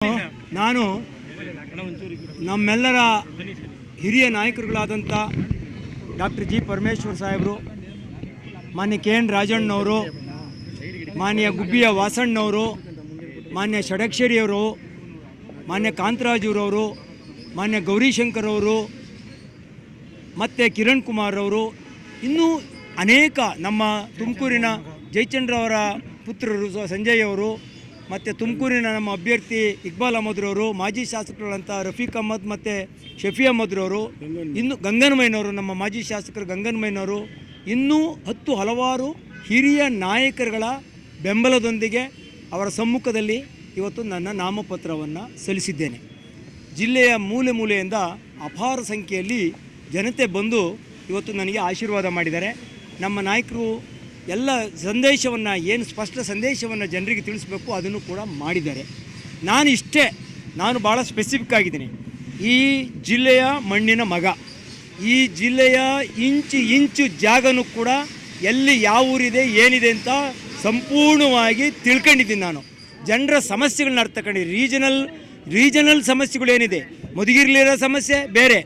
ನಾನು ನಮ್ಮೆಲ್ಲರ ಹಿರಿಯ ನಾಯಕರುಗಳಾದಂಥ ಡಾಕ್ಟರ್ ಜಿ ಪರಮೇಶ್ವರ್ ಸಾಹೇಬರು, ಮಾನ್ಯ ಕೆ ಎನ್ ರಾಜಣ್ಣವರು, ಮಾನ್ಯ ಗುಬ್ಬಿಯ ವಾಸಣ್ಣವರು, ಮಾನ್ಯ ಷಡಕ್ಷರಿಯವರು, ಮಾನ್ಯ ಕಾಂತರಾಜುರವರು, ಮಾನ್ಯ ಗೌರಿಶಂಕರ್ ಅವರು, ಮತ್ತು ಕಿರಣ್ ಕುಮಾರ್ ಅವರು, ಇನ್ನೂ ಅನೇಕ ನಮ್ಮ ತುಮಕೂರಿನ ಜಯಚಂದ್ರವರ ಪುತ್ರರು ಸಂಜಯ್ ಅವರು, ಮತ್ತು ತುಮಕೂರಿನ ನಮ್ಮ ಅಭ್ಯರ್ಥಿ ಇಕ್ಬಾಲ್ ಅಹಮದ್ರವರು, ಮಾಜಿ ಶಾಸಕರುಗಳಂಥ ರಫೀಕ್ ಅಹಮದ್ ಮತ್ತು ಶಫಿ ಅಹಮದ್ರವರು, ಇನ್ನು ಗಂಗನಮಯ್ಯನವರು, ನಮ್ಮ ಮಾಜಿ ಶಾಸಕರು ಗಂಗನಮಯ್ಯನವರು, ಇನ್ನೂ ಹಲವಾರು ಹಿರಿಯ ನಾಯಕರುಗಳ ಬೆಂಬಲದೊಂದಿಗೆ ಅವರ ಸಮ್ಮುಖದಲ್ಲಿ ಇವತ್ತು ನನ್ನ ನಾಮಪತ್ರವನ್ನು ಸಲ್ಲಿಸಿದ್ದೇನೆ. ಜಿಲ್ಲೆಯ ಮೂಲೆ ಮೂಲೆಯಿಂದ ಅಪಾರ ಸಂಖ್ಯೆಯಲ್ಲಿ ಜನತೆ ಬಂದು ಇವತ್ತು ನನಗೆ ಆಶೀರ್ವಾದ ಮಾಡಿದ್ದಾರೆ. ನಮ್ಮ ನಾಯಕರು ಎಲ್ಲ ಸಂದೇಶವನ್ನು, ಏನು ಸ್ಪಷ್ಟ ಸಂದೇಶವನ್ನು ಜನರಿಗೆ ತಿಳಿಸಬೇಕು ಅದನ್ನು ಕೂಡ ಮಾಡಿದ್ದಾರೆ. ನಾನು ಭಾಳ ಸ್ಪೆಸಿಫಿಕ್ ಆಗಿದ್ದೀನಿ. ಈ ಜಿಲ್ಲೆಯ ಮಣ್ಣಿನ ಮಗ, ಈ ಜಿಲ್ಲೆಯ ಇಂಚು ಜಾಗನೂ ಕೂಡ ಎಲ್ಲಿ ಯಾವ ಊರಿದೆ ಏನಿದೆ ಅಂತ ಸಂಪೂರ್ಣವಾಗಿ ತಿಳ್ಕೊಂಡಿದ್ದೀನಿ. ನಾನು ಜನರ ಸಮಸ್ಯೆಗಳನ್ನ ಅರ್ಥ ತಗೊಂಡಿದ್ದೀನಿ. ರೀಜನಲ್ ಸಮಸ್ಯೆಗಳೇನಿದೆ, ಮಧುಗಿರಿಲಿರೋ ಸಮಸ್ಯೆ ಬೇರೆ,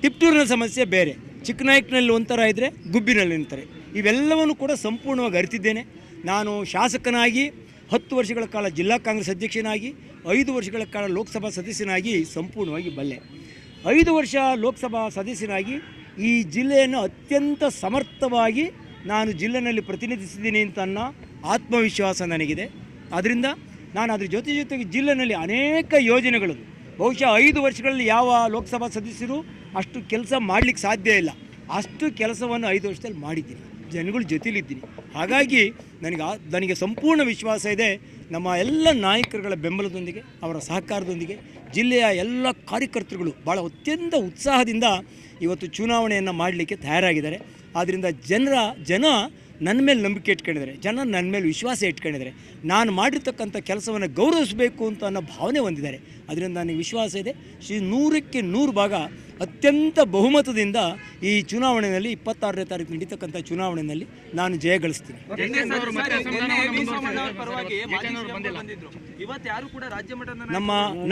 ತಿಪ್ಟೂರಿನ ಸಮಸ್ಯೆ ಬೇರೆ, ಚಿಕ್ಕನಾಯಕನಲ್ಲಿ ಒಂಥರ ಇದ್ದರೆ ಗುಬ್ಬಿನಲ್ಲಿ ಅಂತಾರೆ. ಇವೆಲ್ಲವನ್ನು ಕೂಡ ಸಂಪೂರ್ಣವಾಗಿ ಅರಿತಿದ್ದೇನೆ. ನಾನು ಶಾಸಕನಾಗಿ 10 ವರ್ಷಗಳ ಕಾಲ ಜಿಲ್ಲಾ ಕಾಂಗ್ರೆಸ್ ಅಧ್ಯಕ್ಷನಾಗಿ, 5 ವರ್ಷಗಳ ಕಾಲ ಲೋಕಸಭಾ ಸದಸ್ಯನಾಗಿ ಸಂಪೂರ್ಣವಾಗಿ ಬಲ್ಲೆ. 5 ವರ್ಷ ಲೋಕಸಭಾ ಸದಸ್ಯನಾಗಿ ಈ ಜಿಲ್ಲೆಯನ್ನು ಅತ್ಯಂತ ಸಮರ್ಥವಾಗಿ ನಾನು ಜಿಲ್ಲೆಯಲ್ಲಿ ಪ್ರತಿನಿಧಿಸಿದ್ದೀನಿ ಅಂತ ಅನ್ನೋ ಆತ್ಮವಿಶ್ವಾಸ ನನಗಿದೆ. ಆದ್ದರಿಂದ ನಾನು ಅದ್ರ ಜೊತೆಗೆ ಜಿಲ್ಲೆಯಲ್ಲಿ ಅನೇಕ ಯೋಜನೆಗಳು, ಬಹುಶಃ 5 ವರ್ಷಗಳಲ್ಲಿ ಯಾವ ಲೋಕಸಭಾ ಸದಸ್ಯರು ಅಷ್ಟು ಕೆಲಸ ಮಾಡಲಿಕ್ಕೆ ಸಾಧ್ಯ ಇಲ್ಲ, ಅಷ್ಟು ಕೆಲಸವನ್ನು 5 ವರ್ಷದಲ್ಲಿ ಮಾಡಿದ್ದೀನಿ. ಜನಗಳ ಜೊತೆಲಿದ್ದೀನಿ. ಹಾಗಾಗಿ ನನಗೆ ಸಂಪೂರ್ಣ ವಿಶ್ವಾಸ ಇದೆ. ನಮ್ಮ ಎಲ್ಲ ನಾಯಕರುಗಳ ಬೆಂಬಲದೊಂದಿಗೆ, ಅವರ ಸಹಕಾರದೊಂದಿಗೆ ಜಿಲ್ಲೆಯ ಎಲ್ಲ ಕಾರ್ಯಕರ್ತರುಗಳು ಭಾಳ ಅತ್ಯಂತ ಉತ್ಸಾಹದಿಂದ ಇವತ್ತು ಚುನಾವಣೆಯನ್ನು ಮಾಡಲಿಕ್ಕೆ ತಯಾರಾಗಿದ್ದಾರೆ. ಆದ್ದರಿಂದ ಜನ ನನ್ನ ಮೇಲೆ ನಂಬಿಕೆ ಇಟ್ಕೊಂಡಿದ್ದಾರೆ, ಜನ ನನ್ನ ಮೇಲೆ ವಿಶ್ವಾಸ ಇಟ್ಕೊಂಡಿದ್ದಾರೆ. ನಾನು ಮಾಡಿರ್ತಕ್ಕಂಥ ಕೆಲಸವನ್ನು ಗೌರವಿಸಬೇಕು ಅಂತ ಅನ್ನೋ ಭಾವನೆ ಹೊಂದಿದ್ದಾರೆ. ಅದರಿಂದ ನನಗೆ ವಿಶ್ವಾಸ ಇದೆ. 100ಕ್ಕೆ 100 ಭಾಗ ಅತ್ಯಂತ ಬಹುಮತದಿಂದ ಈ ಚುನಾವಣೆಯಲ್ಲಿ 26ನೇ ತಾರೀಕು ನಡೀತಕ್ಕಂಥ ಚುನಾವಣೆಯಲ್ಲಿ ನಾನು ಜಯ ಗಳಿಸ್ತೀನಿ.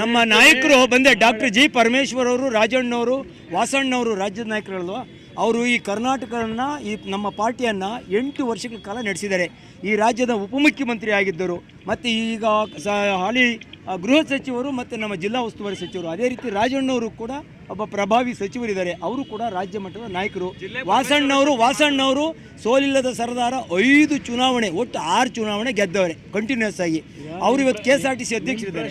ನಮ್ಮ ನಾಯಕರು ಬಂದೆ, ಡಾಕ್ಟರ್ ಜಿ ಪರಮೇಶ್ವರ್ ಅವರು, ರಾಜಣ್ಣವರು, ವಾಸಣ್ಣವರು ರಾಜ್ಯದ ನಾಯಕರಲ್ವ. ಅವರು ಈ ಕರ್ನಾಟಕವನ್ನು, ಈ ನಮ್ಮ ಪಾರ್ಟಿಯನ್ನು 8 ವರ್ಷಗಳ ಕಾಲ ನಡೆಸಿದ್ದಾರೆ. ಈ ರಾಜ್ಯದ ಉಪಮುಖ್ಯಮಂತ್ರಿ ಆಗಿದ್ದರು, ಮತ್ತು ಈಗ ಹಾಲಿ ಗೃಹ ಸಚಿವರು ಮತ್ತು ನಮ್ಮ ಜಿಲ್ಲಾ ಉಸ್ತುವಾರಿ ಸಚಿವರು. ಅದೇ ರೀತಿ ರಾಜಣ್ಣವರು ಕೂಡ ಒಬ್ಬ ಪ್ರಭಾವಿ ಸಚಿವರಿದ್ದಾರೆ, ಅವರು ಕೂಡ ರಾಜ್ಯ ಮಟ್ಟದ ನಾಯಕರು. ವಾಸಣ್ಣವರು ಸೋಲಿಲ್ಲದ ಸರದಾರ, 5 ಚುನಾವಣೆ, ಒಟ್ಟು 6 ಚುನಾವಣೆ ಗೆದ್ದವರೆ ಕಂಟಿನ್ಯೂಸ್ ಆಗಿ. ಅವರು ಇವತ್ತು KSRTC ಅಧ್ಯಕ್ಷರಿದ್ದಾರೆ.